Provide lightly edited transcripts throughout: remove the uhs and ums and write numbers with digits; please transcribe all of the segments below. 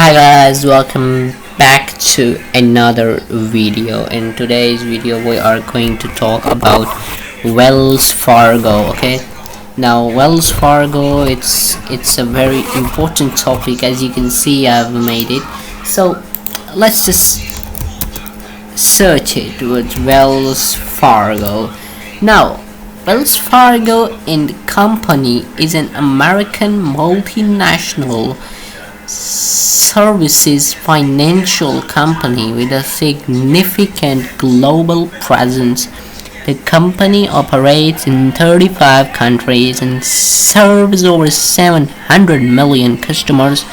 Hi guys, welcome back to another video. In today's video we are going to talk about Wells Fargo. Okay, now Wells Fargo, it's a very important topic. As you can see, I've made it, so let's just search it with Wells Fargo. Now Wells Fargo and Company is an American multinational services financial company with a significant global presence. The company operates in 35 countries and serves over 700 million customers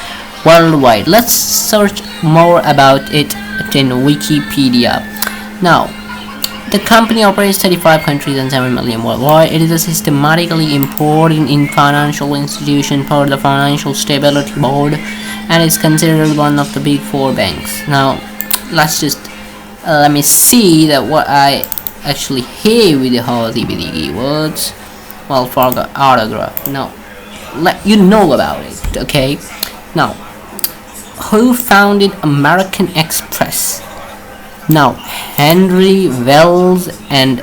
worldwide. Let's search more about it in Wikipedia. Now, the company operates 35 countries and 7 million worldwide. It is a systematically important in financial institution for the Financial Stability Board and is considered one of the big four banks. Now, let's just let me see that what I actually hear with the Holy keywords. Wells Fargo autograph. Now, let you know about it. Okay. Now, who founded American Express? Now, Henry Wells, and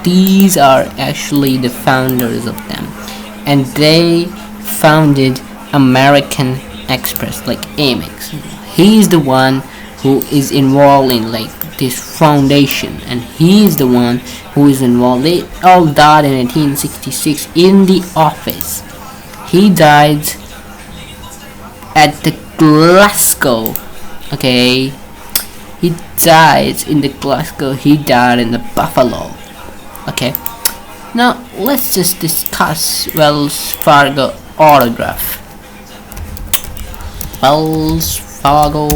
these are actually the founders of them, and they founded American Express, like Amex. He's the one who is involved in like this foundation, and he's the one who is involved. They all died in 1866 in the office. He died at the Glasgow. Okay. He died in the Glasgow. He died in the Buffalo. Okay. Now let's just discuss Wells Fargo autograph. Wells Fargo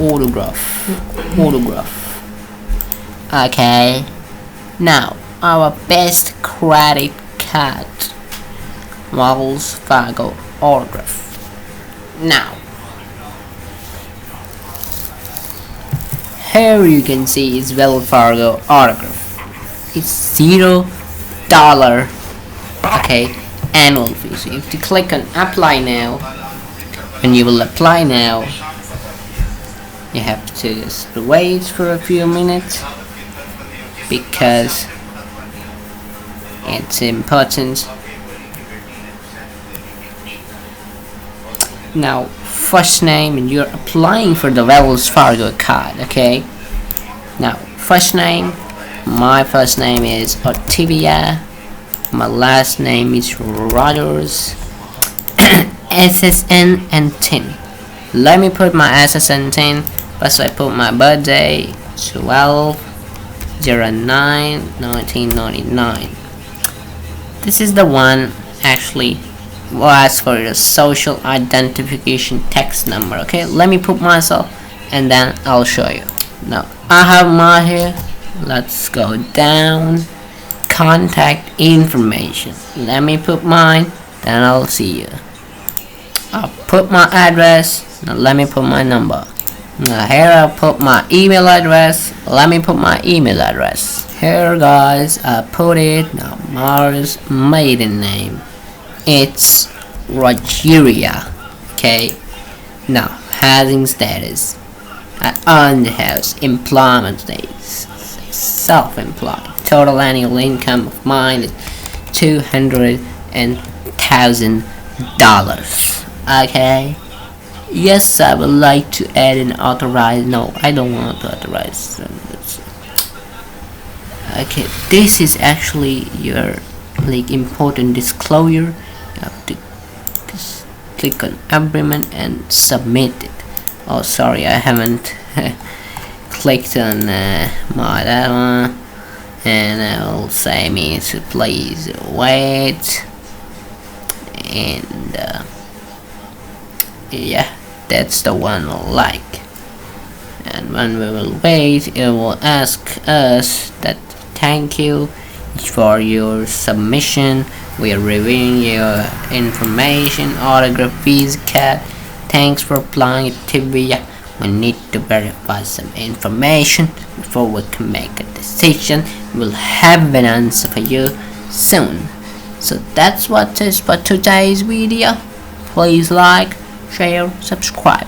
autograph. Okay. Now our best credit card. Wells Fargo autograph. Now, here you can see is Wells Fargo autograph. It's $0, okay, annual fee. So if you click on apply now, and you will apply now, you have to just wait for a few minutes because it's important. Now, first name, and you're applying for the Wells Fargo card. Okay. Now, first name, my first name is Otivia. My last name is Rogers. SSN and 10. Let me put my SSN 10. First I put my birthday, 12/09/1999. This is the one actually was for your social identification text number. Okay, let me put myself and then I'll show you. Now I have my here. Let's go down, contact information. Let me put mine, then I'll see you. I'll put my address. Now let me put my number. Now here I'll put my email address. Let me put my email address. Here guys, I put it. Now Mars maiden name, it's Rogeria. Okay. Now housing status, I own the house. Employment status, self-employed. Total annual income of mine is $200,000. Okay. Yes, I would like to add an authorized. No, I don't want to authorize. Okay, this is actually your like important disclosure. You have to just click on agreement and submit it. Oh, sorry, I haven't clicked on my that one, and I'll say me to please wait, and yeah, that's the one I like. And when we will wait, it will ask us that thank you for your submission. We are reviewing your information, autograph, visa card. Thanks for applying it to me. We need to verify some information before we can make a decision. We'll have an answer for you soon. So that's what is for today's video. Please like, share, subscribe.